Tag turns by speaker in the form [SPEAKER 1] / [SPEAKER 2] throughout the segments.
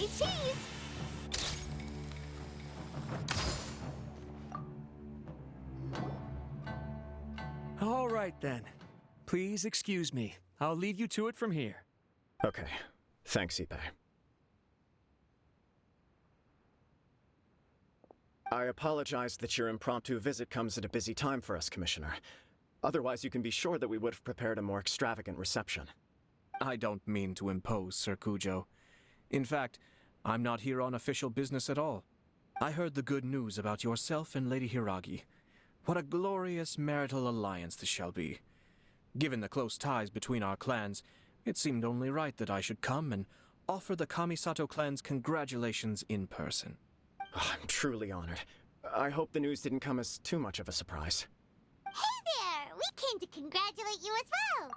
[SPEAKER 1] say cheese.
[SPEAKER 2] All right, then. Please excuse me. I'll leave you to it from here.
[SPEAKER 3] Okay. Thanks, Ipe. I apologize that your impromptu visit comes at a busy time for us, Commissioner. Otherwise, you can be sure that we would have prepared a more extravagant reception.
[SPEAKER 2] I don't mean to impose, Sir Kujo. In fact, I'm not here on official business at all. I heard the good news about yourself and Lady Hiragi. What a glorious marital alliance this shall be. Given the close ties between our clans, it seemed only right that I should come and offer the Kamisato clan's congratulations in person.
[SPEAKER 3] I'm truly honored. I hope the news didn't come as too much of a surprise.
[SPEAKER 1] Hey there! We came to congratulate you as well!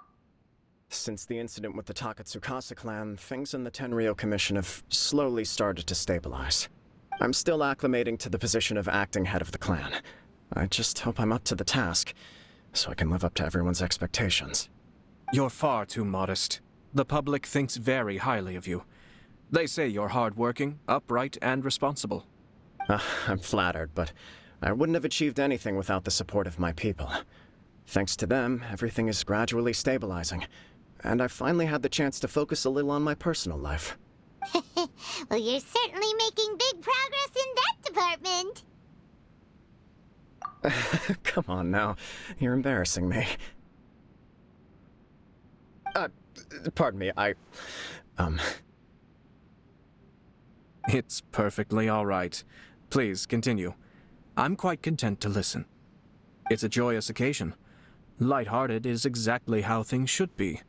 [SPEAKER 3] Since the incident with the Takatsukasa clan, things in the Tenryou Commission have slowly started to stabilize. I'm still acclimating to the position of acting head of the clan. I just hope I'm up to the task, so I can live up to everyone's expectations.
[SPEAKER 2] You're far too modest. The public thinks very highly of you. They say you're hardworking, upright, and responsible.
[SPEAKER 3] I'm flattered, but I wouldn't have achieved anything without the support of my people. Thanks to them, everything is gradually stabilizing, and I've finally had the chance to focus a little on my personal life.
[SPEAKER 1] Well, you're certainly making big progress in that department.
[SPEAKER 3] Come on now, you're embarrassing me. Pardon me,
[SPEAKER 2] It's perfectly all right. Please, continue. I'm quite content to listen. It's a joyous occasion. Light-hearted is exactly how things should be.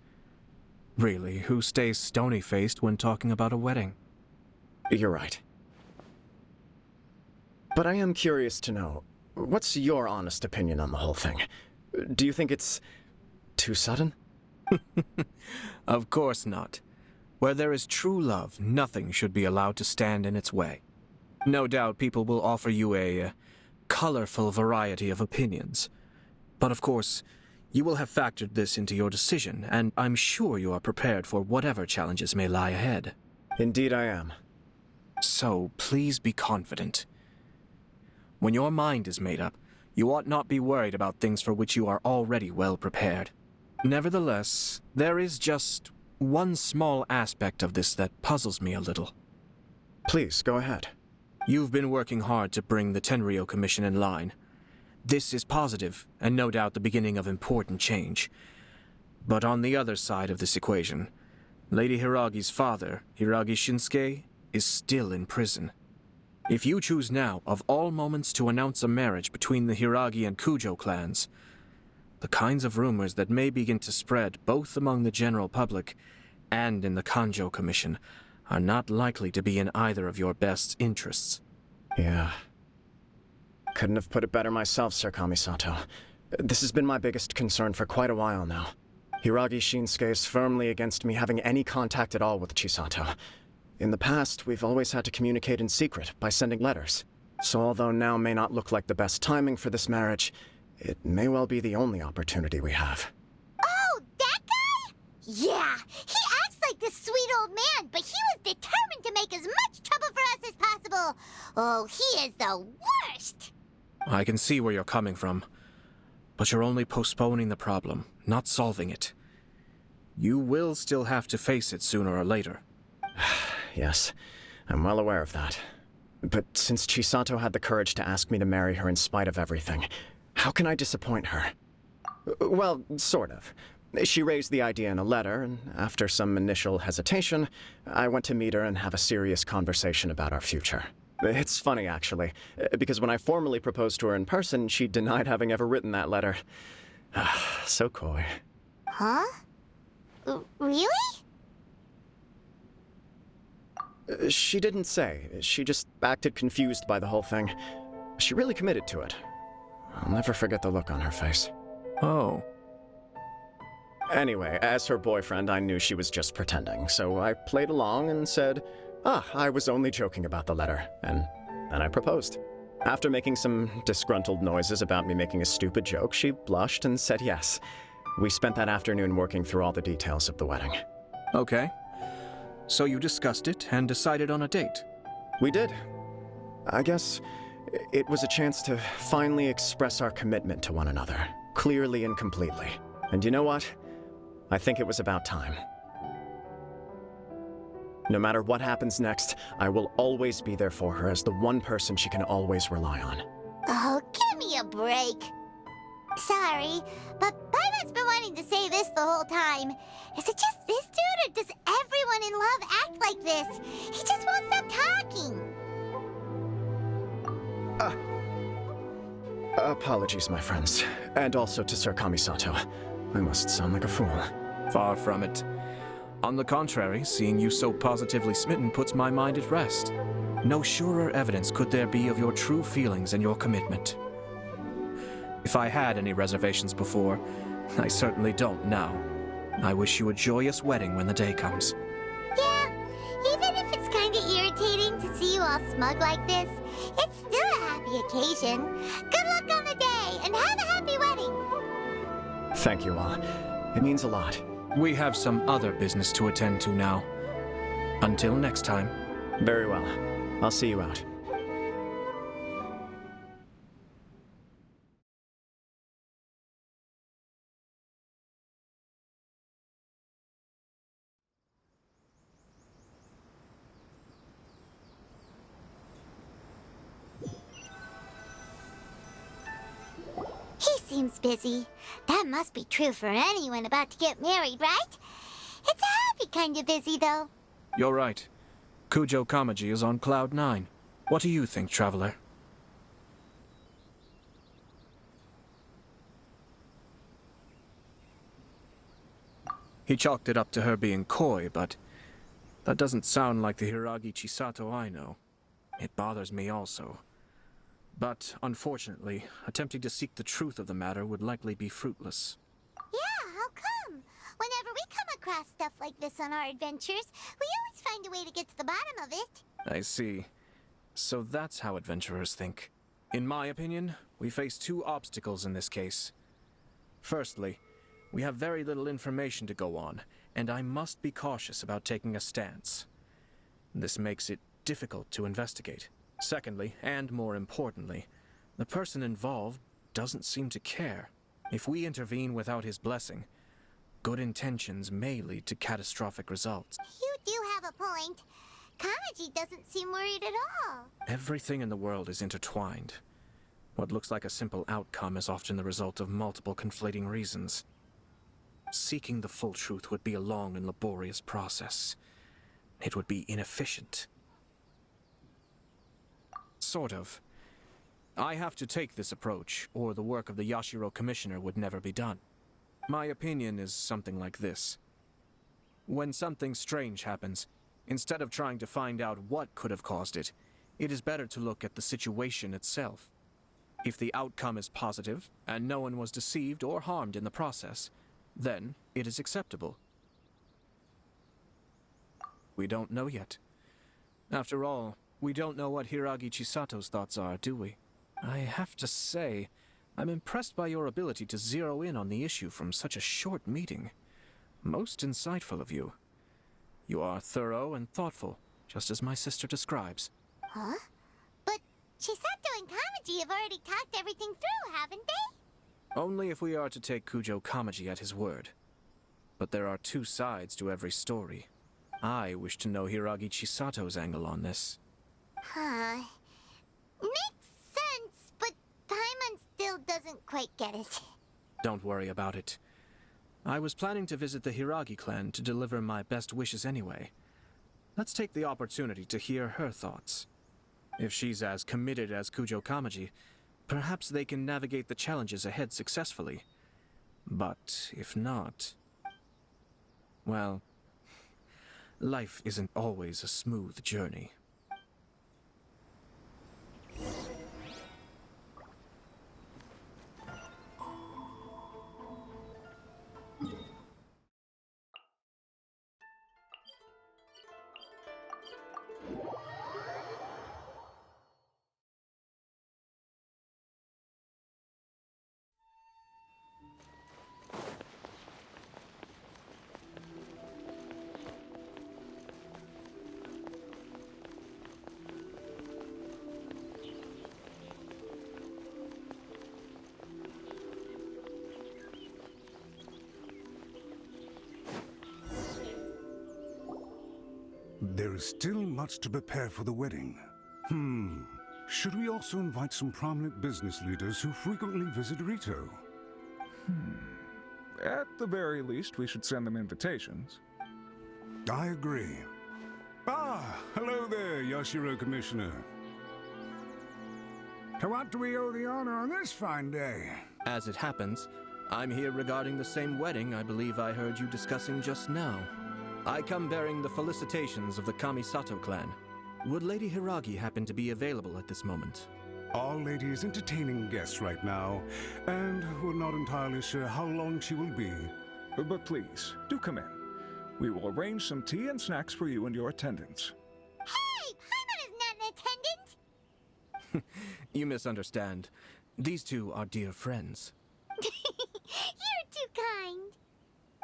[SPEAKER 2] Really, who stays stony-faced when talking about a wedding?
[SPEAKER 3] You're right. But I am curious to know, what's your honest opinion on the whole thing? Do you think it's too sudden?
[SPEAKER 2] Of course not. Where there is true love, nothing should be allowed to stand in its way. No doubt people will offer you a colorful variety of opinions. But of course, you will have factored this into your decision, and I'm sure you are prepared for whatever challenges may lie ahead.
[SPEAKER 3] Indeed I am.
[SPEAKER 2] So please be confident. When your mind is made up, you ought not be worried about things for which you are already well prepared. Nevertheless, there is just one small aspect of this that puzzles me a little.
[SPEAKER 3] Please, go ahead.
[SPEAKER 2] You've been working hard to bring the Tenryou Commission in line. This is positive, and no doubt the beginning of important change. But on the other side of this equation, Lady Hiragi's father, Hiragi Shinsuke, is still in prison. If you choose now, of all moments, to announce a marriage between the Hiragi and Kujo clans, the kinds of rumors that may begin to spread both among the general public and in the Kanjo Commission are not likely to be in either of your best interests.
[SPEAKER 3] Yeah. Couldn't have put it better myself, Sir Kamisato. This has been my biggest concern for quite a while now. Hiragi Shinsuke is firmly against me having any contact at all with Chisato. In the past, we've always had to communicate in secret by sending letters. So although now may not look like the best timing for this marriage, it may well be the only opportunity we have.
[SPEAKER 1] Oh, that guy? Yeah, he acts like this sweet old man, but he was determined to make as much trouble for us as possible. Oh, he is the worst!
[SPEAKER 2] I can see where you're coming from, but you're only postponing the problem, not solving it. You will still have to face it sooner or later.
[SPEAKER 3] Yes, I'm well aware of that. But since Chisato had the courage to ask me to marry her in spite of everything, how can I disappoint her? Well, sort of. She raised the idea in a letter, and after some initial hesitation, I went to meet her and have a serious conversation about our future. It's funny, actually, because when I formally proposed to her in person, she denied having ever written that letter. So coy.
[SPEAKER 1] Huh? Really?
[SPEAKER 3] She didn't say. She just acted confused by the whole thing. She really committed to it. I'll never forget the look on her face.
[SPEAKER 2] Oh.
[SPEAKER 3] Anyway, as her boyfriend, I knew she was just pretending, so I played along and said, I was only joking about the letter, and then I proposed. After making some disgruntled noises about me making a stupid joke, she blushed and said yes. We spent that afternoon working through all the details of the wedding.
[SPEAKER 2] Okay. So you discussed it and decided on a date?
[SPEAKER 3] We did. I guess it was a chance to finally express our commitment to one another, clearly and completely. And you know what? I think it was about time. No matter what happens next, I will always be there for her as the one person she can always rely on.
[SPEAKER 1] Oh, give me a break. Sorry, but Paimon's been wanting to say this the whole time. Is it just this dude, or does everyone in love act like this? He just won't stop talking.
[SPEAKER 3] Apologies, my friends. And also to Sir Kamisato. I must sound like a fool.
[SPEAKER 2] Far from it. On the contrary, seeing you so positively smitten puts my mind at rest. No surer evidence could there be of your true feelings and your commitment. If I had any reservations before, I certainly don't now. I wish you a joyous wedding when the day comes.
[SPEAKER 1] Yeah, even if it's kinda irritating to see you all smug like this, it's still a happy occasion. Good luck on the day, and have a happy wedding!
[SPEAKER 3] Thank you all. It means a lot.
[SPEAKER 2] We have some other business to attend to now. Until next time.
[SPEAKER 3] Very well. I'll see you out.
[SPEAKER 1] He seems busy. That must be true for anyone about to get married, right? It's a happy kind of busy, though.
[SPEAKER 2] You're right. Kujo Kamaji is on Cloud 9. What do you think, Traveler? He chalked it up to her being coy, but that doesn't sound like the Hiragi Chisato I know. It bothers me also. But, unfortunately, attempting to seek the truth of the matter would likely be fruitless.
[SPEAKER 1] Yeah, how come? Whenever we come across stuff like this on our adventures, we always find a way to get to the bottom of it.
[SPEAKER 2] I see. So that's how adventurers think. In my opinion, we face two obstacles in this case. Firstly, we have very little information to go on, and I must be cautious about taking a stance. This makes it difficult to investigate. Secondly, and more importantly, the person involved doesn't seem to care. If we intervene without his blessing, good intentions may lead to catastrophic results.
[SPEAKER 1] You do have a point. Kamaji doesn't seem worried at all.
[SPEAKER 2] Everything in the world is intertwined. What looks like a simple outcome is often the result of multiple conflating reasons. Seeking the full truth would be a long and laborious process. It would be inefficient. Sort of. I have to take this approach, or the work of the Yashiro Commissioner would never be done. My opinion is something like this. When something strange happens, instead of trying to find out what could have caused it, it is better to look at the situation itself. If the outcome is positive, and no one was deceived or harmed in the process, then it is acceptable. We don't know yet. After all, we don't know what Hiragi Chisato's thoughts are, do we? I have to say, I'm impressed by your ability to zero in on the issue from such a short meeting. Most insightful of you. You are thorough and thoughtful, just as my sister describes.
[SPEAKER 1] Huh? But Chisato and Kamaji have already talked everything through, haven't they?
[SPEAKER 2] Only if we are to take Kujo Kamaji at his word. But there are two sides to every story. I wish to know Hiragi Chisato's angle on this.
[SPEAKER 1] Huh. Makes sense, but Paimon still doesn't quite get it.
[SPEAKER 2] Don't worry about it. I was planning to visit the Hiragi clan to deliver my best wishes anyway. Let's take the opportunity to hear her thoughts. If she's as committed as Kujo Kamaji, perhaps they can navigate the challenges ahead successfully. But if not... well, life isn't always a smooth journey.
[SPEAKER 4] is still much to prepare for the wedding. Should we also invite some prominent business leaders who frequently visit Rito?
[SPEAKER 5] At the very least, we should send them invitations.
[SPEAKER 4] I agree. Hello there, Yashiro Commissioner. To what do we owe the honor on this fine day?
[SPEAKER 2] As it happens, I'm here regarding the same wedding I believe I heard you discussing just now. I come bearing the felicitations of the Kamisato clan. Would Lady Hiragi happen to be available at this moment?
[SPEAKER 4] Our lady is entertaining guests right now, and we're not entirely sure how long she will be.
[SPEAKER 5] But please, do come in. We will arrange some tea and snacks for you and your attendants.
[SPEAKER 1] Hey, Paimon is not an attendant!
[SPEAKER 2] You misunderstand. These two are dear friends.
[SPEAKER 1] You're too kind.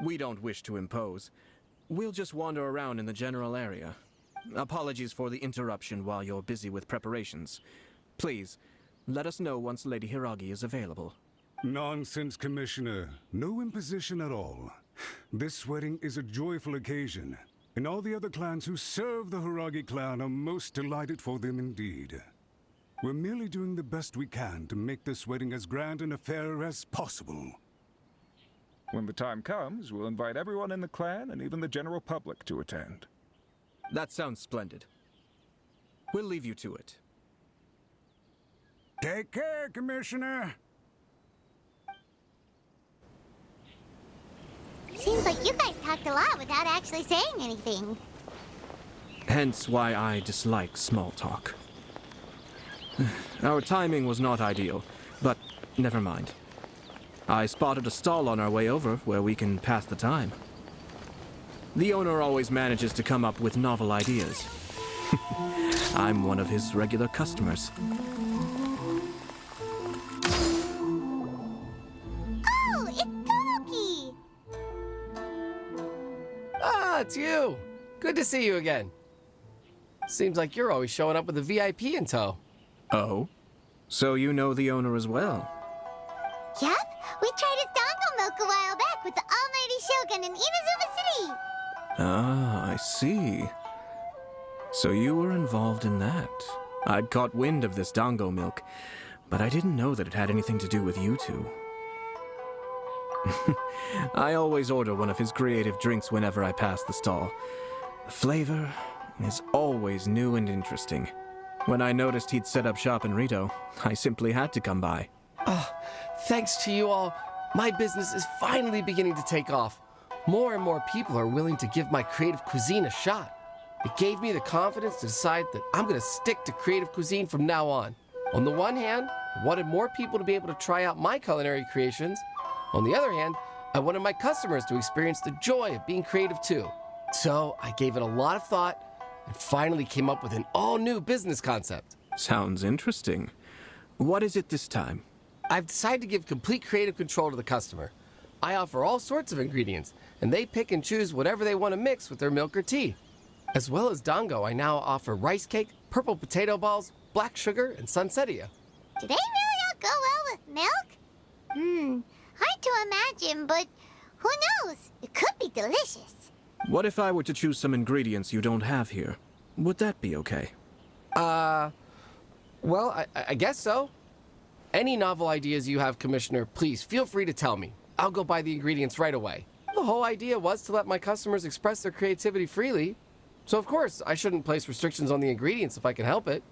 [SPEAKER 2] We don't wish to impose. We'll just wander around in the general area. Apologies for the interruption while you're busy with preparations. Please, let us know once Lady Hiragi is available.
[SPEAKER 4] Nonsense, Commissioner. No imposition at all. This wedding is a joyful occasion, and all the other clans who serve the Hiragi clan are most delighted for them indeed. We're merely doing the best we can to make this wedding as grand an affair as possible.
[SPEAKER 5] When the time comes, we'll invite everyone in the clan and even the general public to attend.
[SPEAKER 2] That sounds splendid. We'll leave you to it.
[SPEAKER 4] Take care, Commissioner.
[SPEAKER 1] Seems like you guys talked a lot without actually saying anything.
[SPEAKER 2] Hence why I dislike small talk. Our timing was not ideal, but never mind. I spotted a stall on our way over where we can pass the time. The owner always manages to come up with novel ideas. I'm one of his regular customers.
[SPEAKER 1] Oh, it's Tomoki!
[SPEAKER 6] Ah, it's you! Good to see you again. Seems like you're always showing up with a VIP in tow.
[SPEAKER 2] Oh? So you know the owner as well?
[SPEAKER 1] Yep, we tried his dongo milk a while back with the almighty Shogun in Inazuma City.
[SPEAKER 2] Ah, I see. So you were involved in that. I'd caught wind of this dango milk, but I didn't know that it had anything to do with you two. I always order one of his creative drinks whenever I pass the stall. The flavor is always new and interesting. When I noticed he'd set up shop in Rito, I simply had to come by.
[SPEAKER 6] Thanks to you all, my business is finally beginning to take off. More and more people are willing to give my creative cuisine a shot. It gave me the confidence to decide that I'm going to stick to creative cuisine from now on. On the one hand, I wanted more people to be able to try out my culinary creations. On the other hand, I wanted my customers to experience the joy of being creative too. So I gave it a lot of thought and finally came up with an all-new business concept.
[SPEAKER 2] Sounds interesting. What is it this time?
[SPEAKER 6] I've decided to give complete creative control to the customer. I offer all sorts of ingredients, and they pick and choose whatever they want to mix with their milk or tea. As well as dango, I now offer rice cake, purple potato balls, black sugar, and sunsettia.
[SPEAKER 1] Do they really all go well with milk? Hard to imagine, but who knows? It could be delicious.
[SPEAKER 2] What if I were to choose some ingredients you don't have here? Would that be okay?
[SPEAKER 6] Well, I guess so. Any novel ideas you have, Commissioner, please feel free to tell me. I'll go buy the ingredients right away. The whole idea was to let my customers express their creativity freely. So of course, I shouldn't place restrictions on the ingredients if I can help it.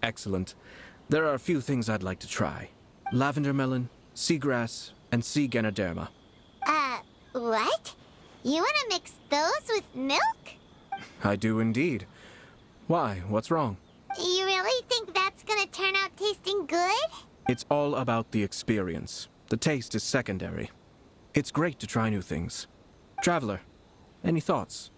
[SPEAKER 2] Excellent. There are a few things I'd like to try. Lavender melon, seagrass, and sea ganoderma.
[SPEAKER 1] What? You want to mix those with milk?
[SPEAKER 2] I do indeed. Why? What's wrong?
[SPEAKER 1] You really think that's gonna turn out tasting good?
[SPEAKER 2] It's all about the experience. The taste is secondary. It's great to try new things. Traveler, any thoughts?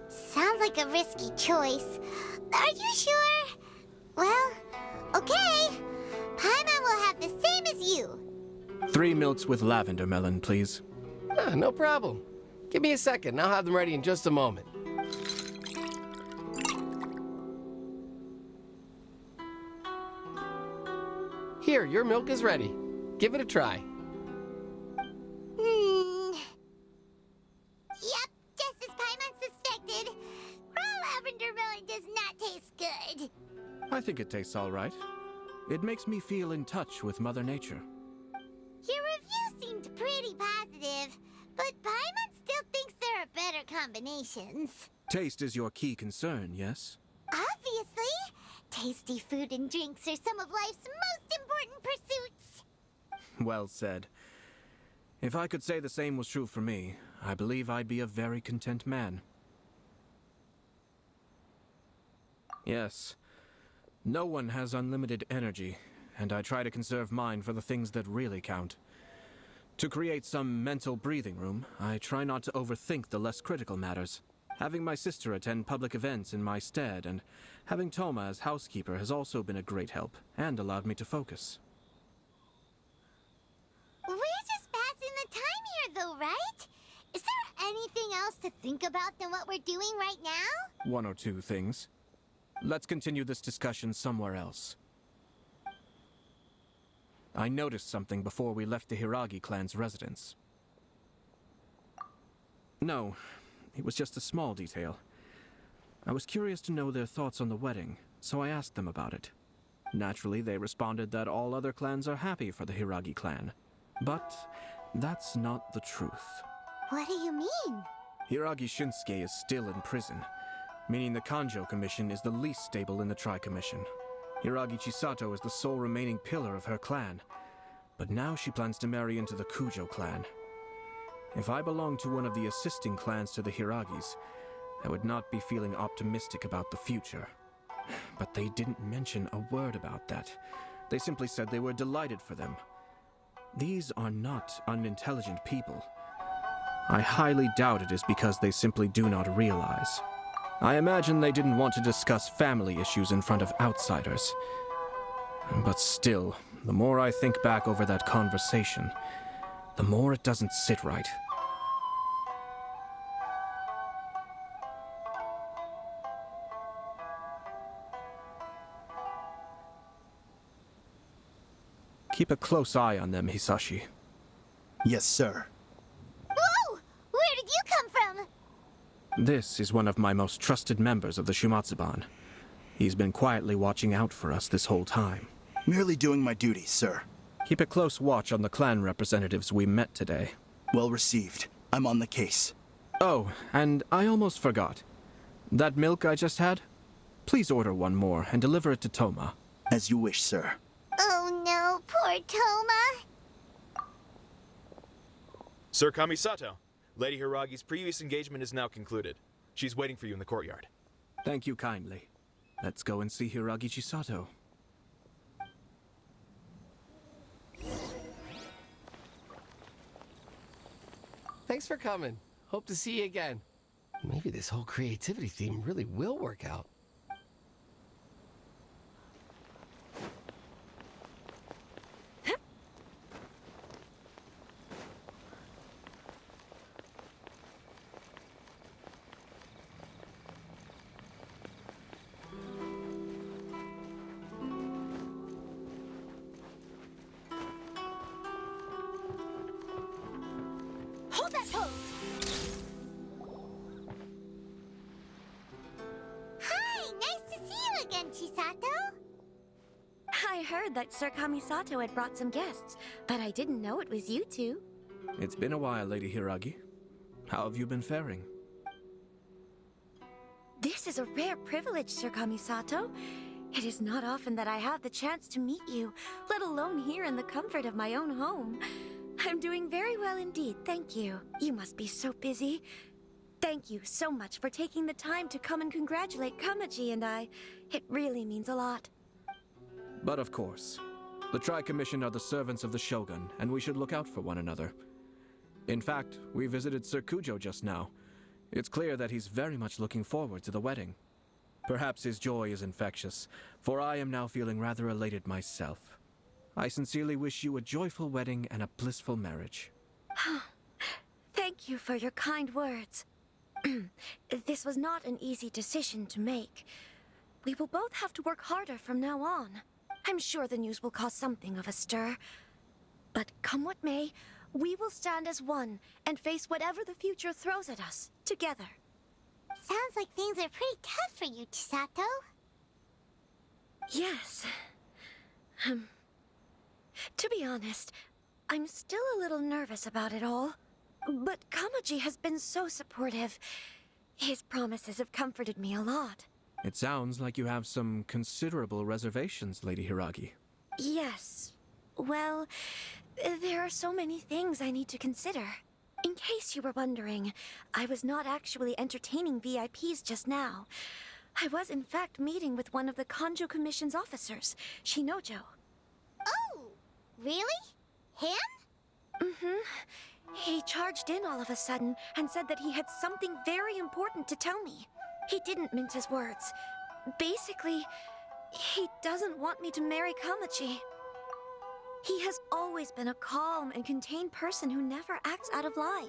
[SPEAKER 1] Sounds like a risky choice. Are you sure? Well, okay. Paimon will have the same as you.
[SPEAKER 2] 3 milks with lavender melon, please.
[SPEAKER 6] No problem. Give me a second, I'll have them ready in just a moment. Here, your milk is ready. Give it a try.
[SPEAKER 1] Yep, just as Paimon suspected. Raw lavender melon does not taste good.
[SPEAKER 2] I think it tastes all right. It makes me feel in touch with Mother Nature.
[SPEAKER 1] Your review seemed pretty positive, but Paimon still thinks there are better combinations.
[SPEAKER 2] Taste is your key concern, yes?
[SPEAKER 1] Obviously. Tasty food and drinks are some of life's most important pursuits.
[SPEAKER 2] Well said. If I could say the same was true for me, I believe I'd be a very content man. Yes. No one has unlimited energy, and I try to conserve mine for the things that really count. To create some mental breathing room, I try not to overthink the less critical matters. Having my sister attend public events in my stead and having Toma as housekeeper has also been a great help and allowed me to focus.
[SPEAKER 1] We're just passing the time here, though, right? Is there anything else to think about than what we're doing right now?
[SPEAKER 2] One or two things. Let's continue this discussion somewhere else. I noticed something before we left the Hiragi clan's residence. No, it was just a small detail. I was curious to know their thoughts on the wedding, so I asked them about it. Naturally, they responded that all other clans are happy for the Hiragi clan. But that's not the truth.
[SPEAKER 1] What do you mean?
[SPEAKER 2] Hiragi Shinsuke is still in prison, meaning the Kanjo Commission is the least stable in the Tri-Commission. Hiragi Chisato is the sole remaining pillar of her clan, but now she plans to marry into the Kujo clan. If I belonged to one of the assisting clans to the Hiragis, I would not be feeling optimistic about the future. But they didn't mention a word about that. They simply said they were delighted for them. These are not unintelligent people. I highly doubt it is because they simply do not realize. I imagine they didn't want to discuss family issues in front of outsiders. But still, the more I think back over that conversation, the more it doesn't sit right. Keep a close eye on them, Hisashi.
[SPEAKER 7] Yes, sir.
[SPEAKER 1] Whoa! Where did you come from?
[SPEAKER 2] This is one of my most trusted members of the Shumatsuban. He's been quietly watching out for us this whole time.
[SPEAKER 7] Merely doing my duty, sir.
[SPEAKER 2] Keep a close watch on the clan representatives we met today.
[SPEAKER 7] Well received. I'm on the case.
[SPEAKER 2] Oh, and I almost forgot. That milk I just had? Please order one more and deliver it to Toma.
[SPEAKER 7] As you wish, sir.
[SPEAKER 1] Oh no, poor Toma.
[SPEAKER 8] Sir Kamisato, Lady Hiragi's previous engagement is now concluded. She's waiting for you in the courtyard.
[SPEAKER 2] Thank you kindly. Let's go and see Hiragi Chisato.
[SPEAKER 6] Thanks for coming. Hope to see you again. Maybe this whole creativity theme really will work out.
[SPEAKER 1] Hold that pose! Hi, nice to see you again, Chisato.
[SPEAKER 9] I heard that Sir Kamisato had brought some guests, but I didn't know it was you two.
[SPEAKER 2] It's been a while, Lady Hiragi. How have you been faring?
[SPEAKER 9] This is a rare privilege, Sir Kamisato. It is not often that I have the chance to meet you, let alone here in the comfort of my own home. I'm doing very well indeed, thank you. You must be so busy. Thank you so much for taking the time to come and congratulate Kamaji and I. It really means a lot.
[SPEAKER 2] But of course, the Tri-Commission are the servants of the Shogun, and we should look out for one another. In fact, we visited Sir Kujo just now. It's clear that he's very much looking forward to the wedding. Perhaps his joy is infectious, for I am now feeling rather elated myself. I sincerely wish you a joyful wedding and a blissful marriage.
[SPEAKER 9] Thank you for your kind words. This was not an easy decision to make. We will both have to work harder from now on. I'm sure the news will cause something of a stir. But come what may, we will stand as one and face whatever the future throws at us, together.
[SPEAKER 1] Sounds like things are pretty tough for you, Chisato.
[SPEAKER 9] Yes. To be honest, I'm still a little nervous about it all. But Kamaji has been so supportive. His promises have comforted me a lot.
[SPEAKER 2] It sounds like you have some considerable reservations, Lady Hiragi.
[SPEAKER 9] Yes. Well, there are so many things I need to consider. In case you were wondering, I was not actually entertaining VIPs just now. I was in fact meeting with one of the Kanjo Commission's officers, Shinojo.
[SPEAKER 1] Oh, really? Him?
[SPEAKER 9] Mm-hmm. He charged in all of a sudden and said that he had something very important to tell me. He didn't mince his words. Basically, he doesn't want me to marry Kamachi. He has always been a calm and contained person who never acts out of line.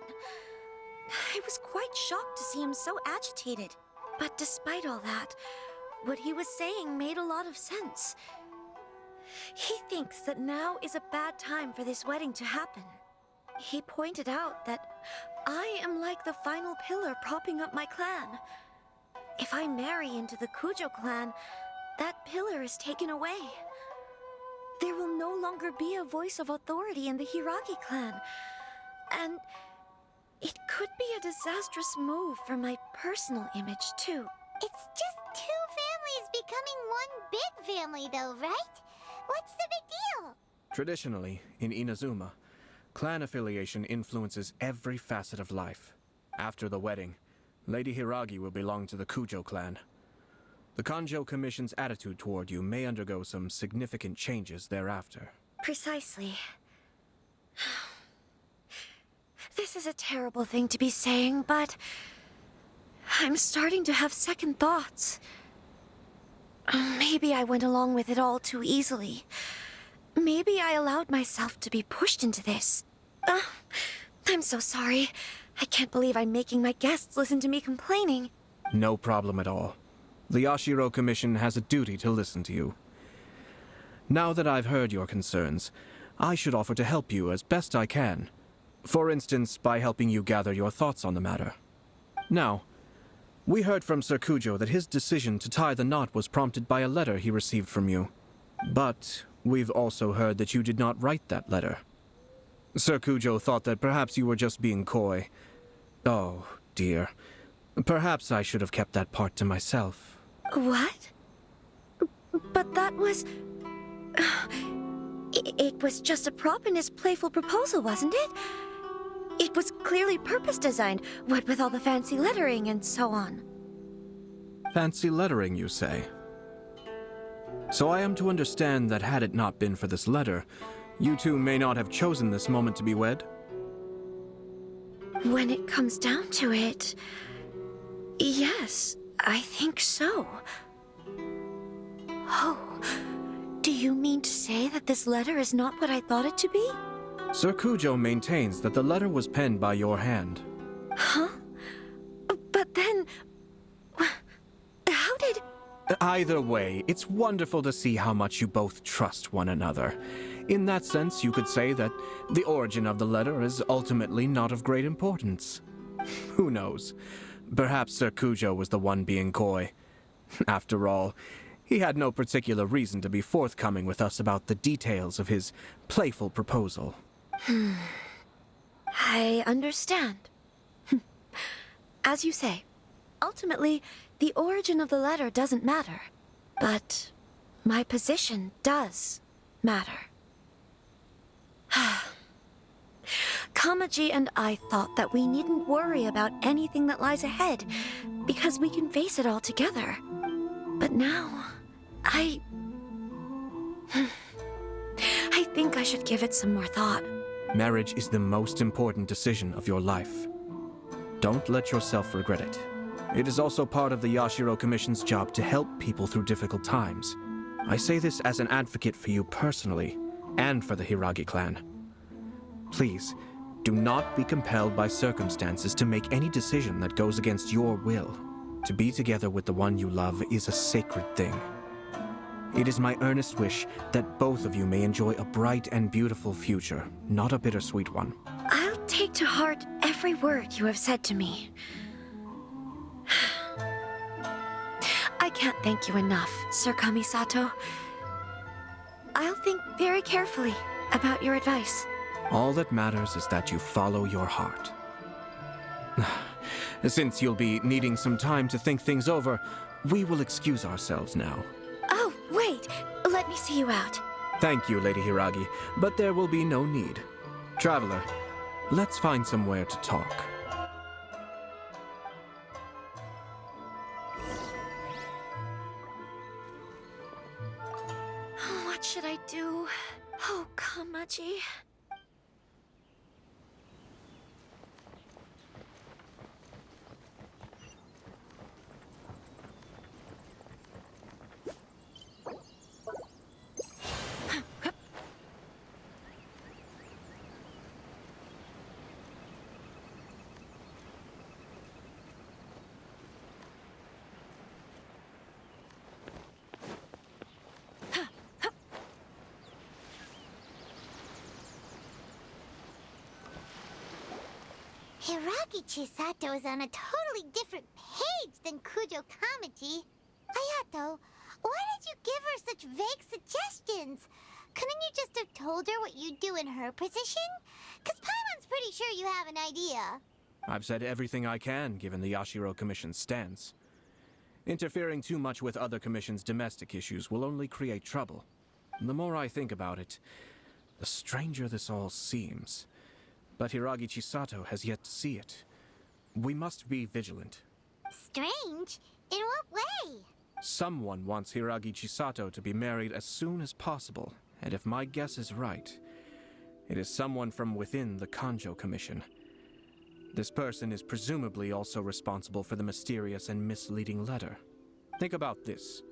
[SPEAKER 9] I was quite shocked to see him so agitated. But despite all that, what he was saying made a lot of sense. He thinks that now is a bad time for this wedding to happen. He pointed out that I am like the final pillar propping up my clan. If I marry into the Kujo clan, that pillar is taken away. There will no longer be a voice of authority in the Hiragi clan. And it could be a disastrous move for my personal image, too.
[SPEAKER 1] It's just two families becoming one big family, though, right? What's the big deal?
[SPEAKER 2] Traditionally, in Inazuma, clan affiliation influences every facet of life. After the wedding, Lady Hiragi will belong to the Kujo clan. The Kanjo Commission's attitude toward you may undergo some significant changes thereafter.
[SPEAKER 9] Precisely. This is a terrible thing to be saying, but I'm starting to have second thoughts. Maybe I went along with it all too easily. Maybe I allowed myself to be pushed into this. I'm so sorry. I can't believe I'm making my guests listen to me complaining.
[SPEAKER 2] No problem at all. The Yashiro Commission has a duty to listen to you. Now that I've heard your concerns, I should offer to help you as best I can. For instance, by helping you gather your thoughts on the matter. Now, we heard from Sir Kujo that his decision to tie the knot was prompted by a letter he received from you. But we've also heard that you did not write that letter. Sir Kujo thought that perhaps you were just being coy. Oh, dear. Perhaps I should have kept that part to myself.
[SPEAKER 9] What? But that was... It was just a prop in his playful proposal, wasn't it? It was clearly purpose-designed, what with all the fancy lettering and so on.
[SPEAKER 2] Fancy lettering, you say? So I am to understand that had it not been for this letter, you two may not have chosen this moment to be wed?
[SPEAKER 9] When it comes down to it... yes, I think so. Oh, do you mean to say that this letter is not what I thought it to be?
[SPEAKER 2] Sir Kujo maintains that the letter was penned by your hand.
[SPEAKER 9] Huh? But then... how did...
[SPEAKER 2] Either way, it's wonderful to see how much you both trust one another. In that sense, you could say that the origin of the letter is ultimately not of great importance. Who knows? Perhaps Sir Kujo was the one being coy. After all, he had no particular reason to be forthcoming with us about the details of his playful proposal.
[SPEAKER 9] I understand. As you say, ultimately, the origin of the letter doesn't matter. But my position does matter. Kamaji and I thought that we needn't worry about anything that lies ahead, because we can face it all together. But now, I think I should give it some more thought.
[SPEAKER 2] Marriage is the most important decision of your life. Don't let yourself regret it. It is also part of the Yashiro Commission's job to help people through difficult times. I say this as an advocate for you personally, and for the Hiragi clan. Please, do not be compelled by circumstances to make any decision that goes against your will. To be together with the one you love is a sacred thing. It is my earnest wish that both of you may enjoy a bright and beautiful future, not a bittersweet one.
[SPEAKER 9] I'll take to heart every word you have said to me. I can't thank you enough, Sir Kamisato. I'll think very carefully about your advice.
[SPEAKER 2] All that matters is that you follow your heart. Since you'll be needing some time to think things over, we will excuse ourselves now.
[SPEAKER 9] Oh, wait! Let me see you out.
[SPEAKER 2] Thank you, Lady Hiragi, but there will be no need. Traveler, let's find somewhere to talk.
[SPEAKER 9] What should I do? Oh, Kamaji.
[SPEAKER 1] Hiragi Chisato is on a totally different page than Kujo Kamaji. Ayato, why did you give her such vague suggestions? Couldn't you just have told her what you'd do in her position? 'Cause Paimon's pretty sure you have an idea.
[SPEAKER 2] I've said everything I can, given the Yashiro Commission's stance. Interfering too much with other commissions' domestic issues will only create trouble. The more I think about it, the stranger this all seems. But Hiragi Chisato has yet to see it. We must be vigilant.
[SPEAKER 1] Strange? In what way?
[SPEAKER 2] Someone wants Hiragi Chisato to be married as soon as possible, and if my guess is right, it is someone from within the Kanjo Commission. This person is presumably also responsible for the mysterious and misleading letter. Think about this.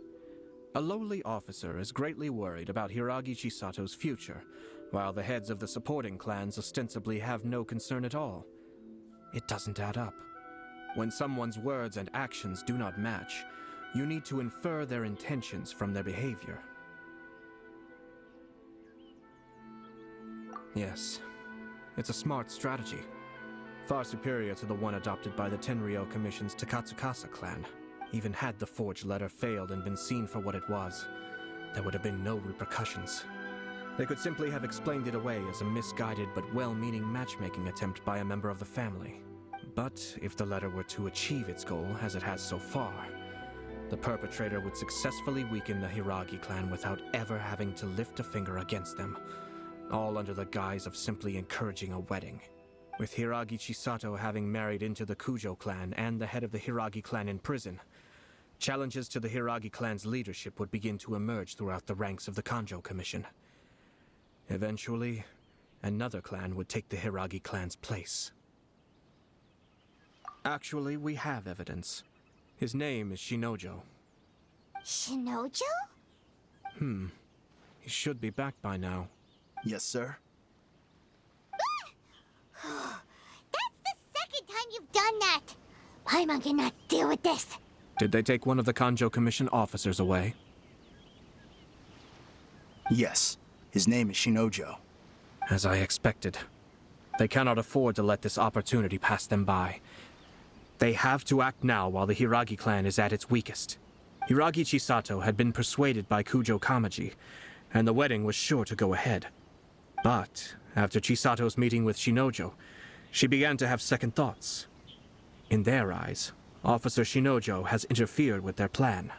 [SPEAKER 2] A lowly officer is greatly worried about Hiragi Chisato's future, while the heads of the supporting clans ostensibly have no concern at all. It doesn't add up. When someone's words and actions do not match, you need to infer their intentions from their behavior. Yes, it's a smart strategy. Far superior to the one adopted by the Tenryou Commission's Takatsukasa clan. Even had the forged letter failed and been seen for what it was, there would have been no repercussions. They could simply have explained it away as a misguided but well-meaning matchmaking attempt by a member of the family. But if the letter were to achieve its goal, as it has so far, the perpetrator would successfully weaken the Hiragi clan without ever having to lift a finger against them, all under the guise of simply encouraging a wedding. With Hiragi Chisato having married into the Kujo clan and the head of the Hiragi clan in prison, challenges to the Hiragi clan's leadership would begin to emerge throughout the ranks of the Kanjo Commission. Eventually, another clan would take the Hiragi clan's place. Actually, we have evidence. His name is Shinojo.
[SPEAKER 1] Shinojo?
[SPEAKER 2] He should be back by now.
[SPEAKER 7] Yes, sir.
[SPEAKER 1] That's the second time you've done that! Paimon cannot deal with this.
[SPEAKER 2] Did they take one of the Kanjo Commission officers away?
[SPEAKER 7] Yes. His name is Shinojo.
[SPEAKER 2] As I expected. They cannot afford to let this opportunity pass them by. They have to act now while the Hiragi clan is at its weakest. Hiragi Chisato had been persuaded by Kujo Kamaji, and the wedding was sure to go ahead. But after Chisato's meeting with Shinojo, she began to have second thoughts. In their eyes, Officer Shinojo has interfered with their plan.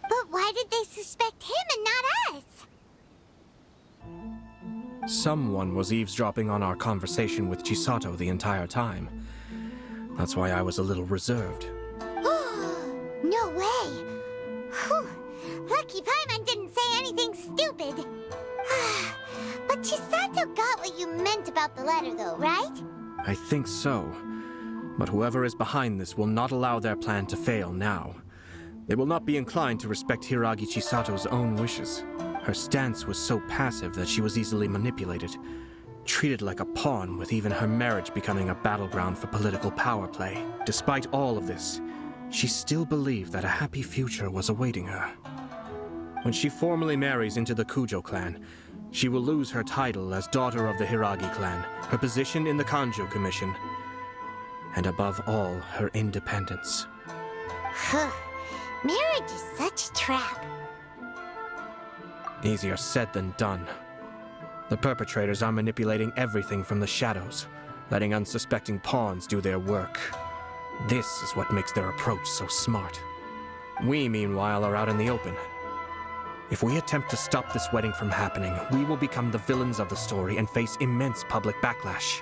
[SPEAKER 1] But why did they suspect him and not us?
[SPEAKER 2] Someone was eavesdropping on our conversation with Chisato the entire time. That's why I was a little reserved.
[SPEAKER 1] No way! Whew. Lucky Paimon didn't say anything stupid. But Chisato got what you meant about the letter though, right?
[SPEAKER 2] I think so. But whoever is behind this will not allow their plan to fail now. They will not be inclined to respect Hiragi Chisato's own wishes. Her stance was so passive that she was easily manipulated, treated like a pawn, with even her marriage becoming a battleground for political power play. Despite all of this, she still believed that a happy future was awaiting her. When she formally marries into the Kujo clan, she will lose her title as daughter of the Hiragi clan, her position in the Kanjo Commission, and above all, her independence.
[SPEAKER 1] Marriage is such a trap.
[SPEAKER 2] Easier said than done. The perpetrators are manipulating everything from the shadows, letting unsuspecting pawns do their work. This is what makes their approach so smart. We, meanwhile, are out in the open. If we attempt to stop this wedding from happening, we will become the villains of the story and face immense public backlash.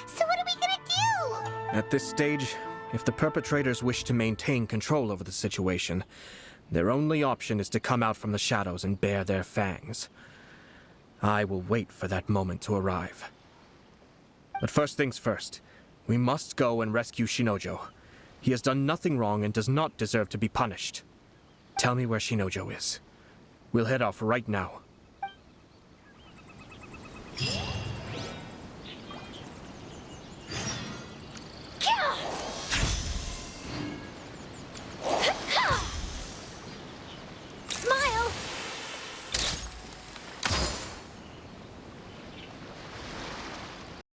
[SPEAKER 1] So what are we gonna do?
[SPEAKER 2] At this stage, if the perpetrators wish to maintain control over the situation, their only option is to come out from the shadows and bare their fangs. I will wait for that moment to arrive. But first things first, we must go and rescue Shinojo. He has done nothing wrong and does not deserve to be punished. Tell me where Shinojo is. We'll head off right now.